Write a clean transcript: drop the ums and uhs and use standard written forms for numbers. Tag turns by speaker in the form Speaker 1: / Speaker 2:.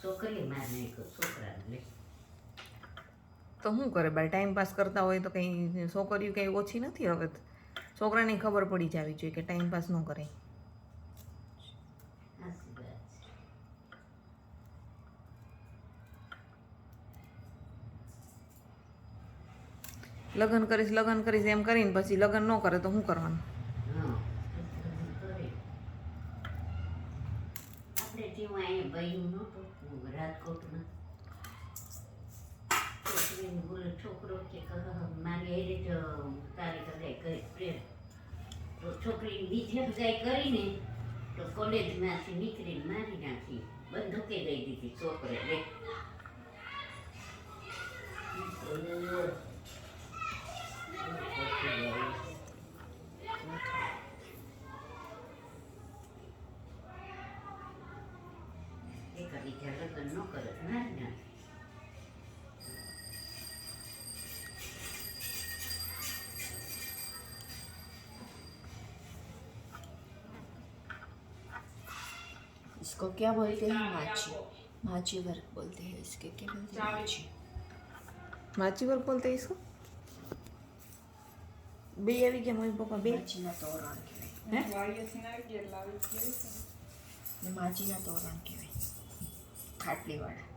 Speaker 1: છોકરી માર નહીં છોકરાને
Speaker 2: તો શું કરે બાર ટાઈમ પાસ કરતા હોય તો કંઈ છોકરીઓ કંઈ ઓછી નથી હવે તો. છોકરાને ખબર પડી જવી જોઈએ કે ટાઈમ પાસ ન કરે. લગ્ન કરીશ એમ કરીને પછી લગ્ન ન કરે તો શું કરવાનું?
Speaker 1: આપણે જેવું અહીંયા બન્યું નહોતું રાજકોટમાં છોકરો કે મારી એ રીતે તારી કદાચ પ્રેમ તો છોકરી બીજે કદાચ કરીને તો કોલેજમાંથી નીકળીને મારી નાખી બંદૂકે દઈ દીધી છોકરે લે બીજા લગ્ન ન કરે મારી નાખી
Speaker 3: इसको क्या बोलते हैं? माची। माची वर्क बोलते हैं इसके। क्या बोलते हैं? माची।
Speaker 2: માચી વર્ક બોલતે इसको બે આવી ગયા મમ્મી પપ્પા બે
Speaker 3: માચીના તોરણ કહેવાય.
Speaker 2: હે
Speaker 3: ને માચીના તોરણ કહેવાય ખાટલીવાળા.